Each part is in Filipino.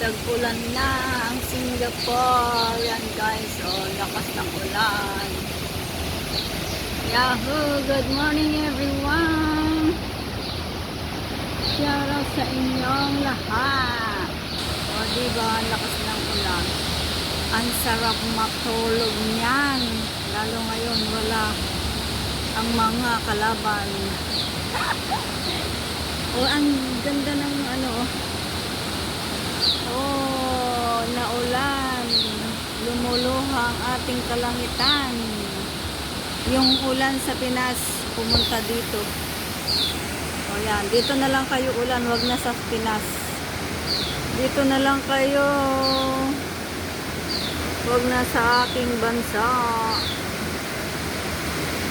Tag-ulan na ang Singapore. Yan guys, oh, lakas ng ulan. Yahoo! Good morning everyone! Shout out sa inyong lahat. O diba, ang lakas ng ulan. Ang sarap matulog niyan. Lalo ngayon wala ang mga kalaban. O ang ganda ng ano, oh, naulan. Lumuluha ang ating kalangitan. Yung ulan sa Pinas pumunta dito. O yan, dito na lang kayo ulan, wag na sa Pinas. Dito na lang kayo. Wag na sa aking bansa.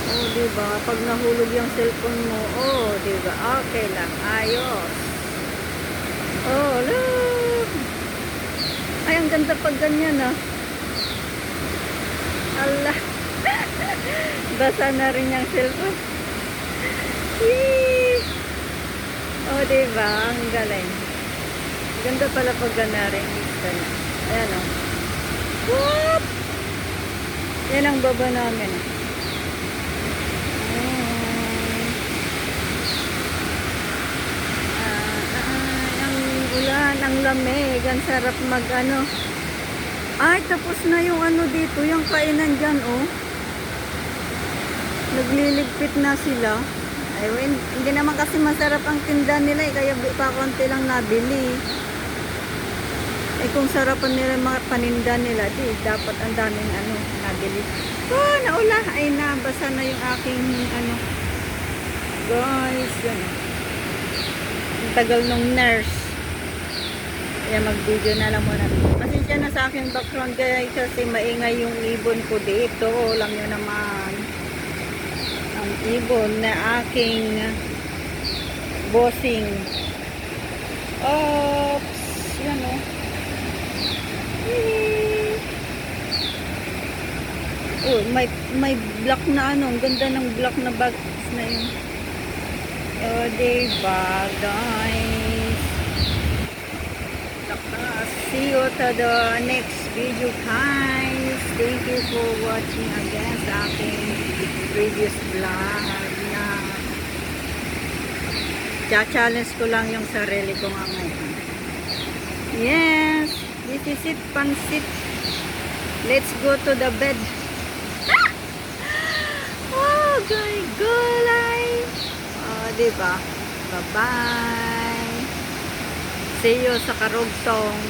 Oh, diba? Pag nahulog yung cellphone mo, oh, diba? Okay lang, ayos. Oh, look. Ay, ang ganda pag ganyan, ah. Allah. Basa na rin yung cellphone. Yee! Oh, diba? Ang galing. Ganda pala pag gana rin. Ayan, oh. Whoop! Yan ang baba namin. Ang ulan, ang lamig. Ang sarap mag ano. Ay, tapos na yung ano dito. Yung kainan dyan, oh. Nagliligpit na sila. Ay, hindi naman kasi masarap ang tinda nila, eh. Kaya pa konti lang nabili. Eh kung sarapan nila mga paninda nila, di dapat ang daming ano, nabili. Oh, naula. Ay, nabasa na yung aking ano. Guys, yan. Ang tagal nung nurse. Kaya mag-video na lang muna. Pasensya na sa aking background guys kasi maingay yung ibon ko dito. Alam nyo naman. Ang ibon na aking bossing. Oops. Yan o. Oh, may black na ano, ang ganda ng black na bags na yun. Oh, diba, guys? See you to the next video, guys. Thank you for watching again sa aking previous vlog na cha-challenge ko lang yung sarili ko nga ngayon. Yes, this is it, pansit. Let's go to the bed. Oh, gulay. Oh, diba? Bye-bye. See you sa karugtong.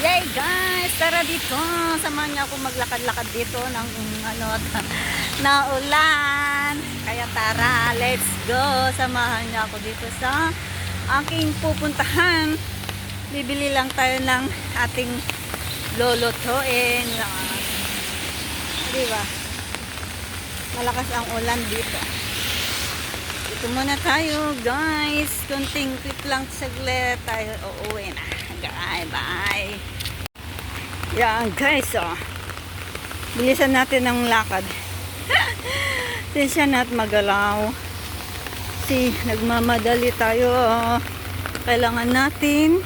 Yay, guys! Tara dito. Samahan niyo ako maglakad-lakad dito ng ano, naulan. Kaya tara, let's go. Samahan niyo ako dito sa aking pupuntahan. Bibili lang tayo ng ating lolotoin. Diba? Malakas ang ulan dito. Dito muna tayo, guys. Kunting clip lang saglit. Tayo uuwi na. Okay, bye. Yan, guys, oh. Bilisan natin ang lakad. Tensya na at magalaw. Kasi nagmamadali tayo. Oh. Kailangan natin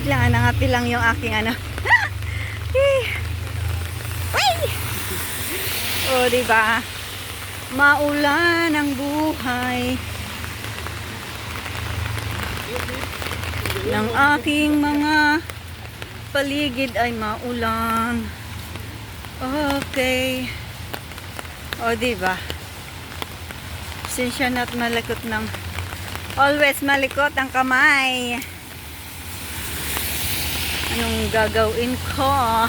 wait lang, nangati lang yung aking ano. O, diba? Maulan ang buhay ng aking mga paligid ay maulan. Okay. O, diba? Sinsya na't malikot ng always malikot ang kamay. Anong gagawin ko?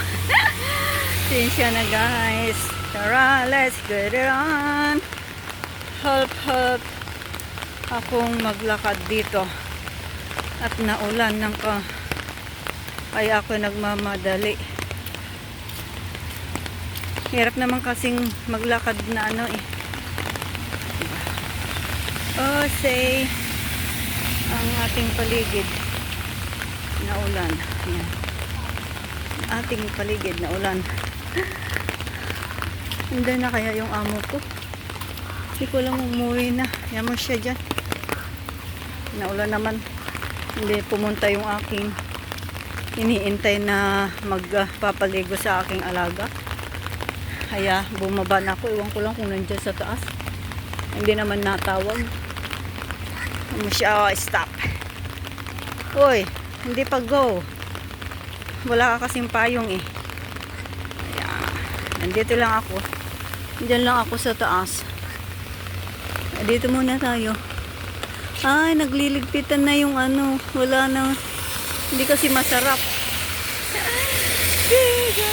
Sinsya na, guys. Tara, let's get it on. Help akong maglakad dito. At naulan ng kaya ako nagmamadali. Hirap naman kasing maglakad na ano eh. Oh, say ang ating paligid na ulan. Ayan. Ating paligid na ulan. Hindi na kaya yung amo ko. Hindi ko lang umuwi na. Yaman siya dyan. Naulan naman. Hindi pumunta yung aking iniintay na magpapaligo sa aking alaga. Kaya bumaba na ako. Iwan ko lang kung nandiyan sa taas. Hindi naman natawag. Siya, stop. Uy, hindi pa go. Wala ka kasing payong eh. Ayan. Nandito lang ako. Diyan lang ako sa taas. Dito muna tayo. Ay, nagliligpitan na yung ano. Wala na. Hindi kasi masarap. Biga.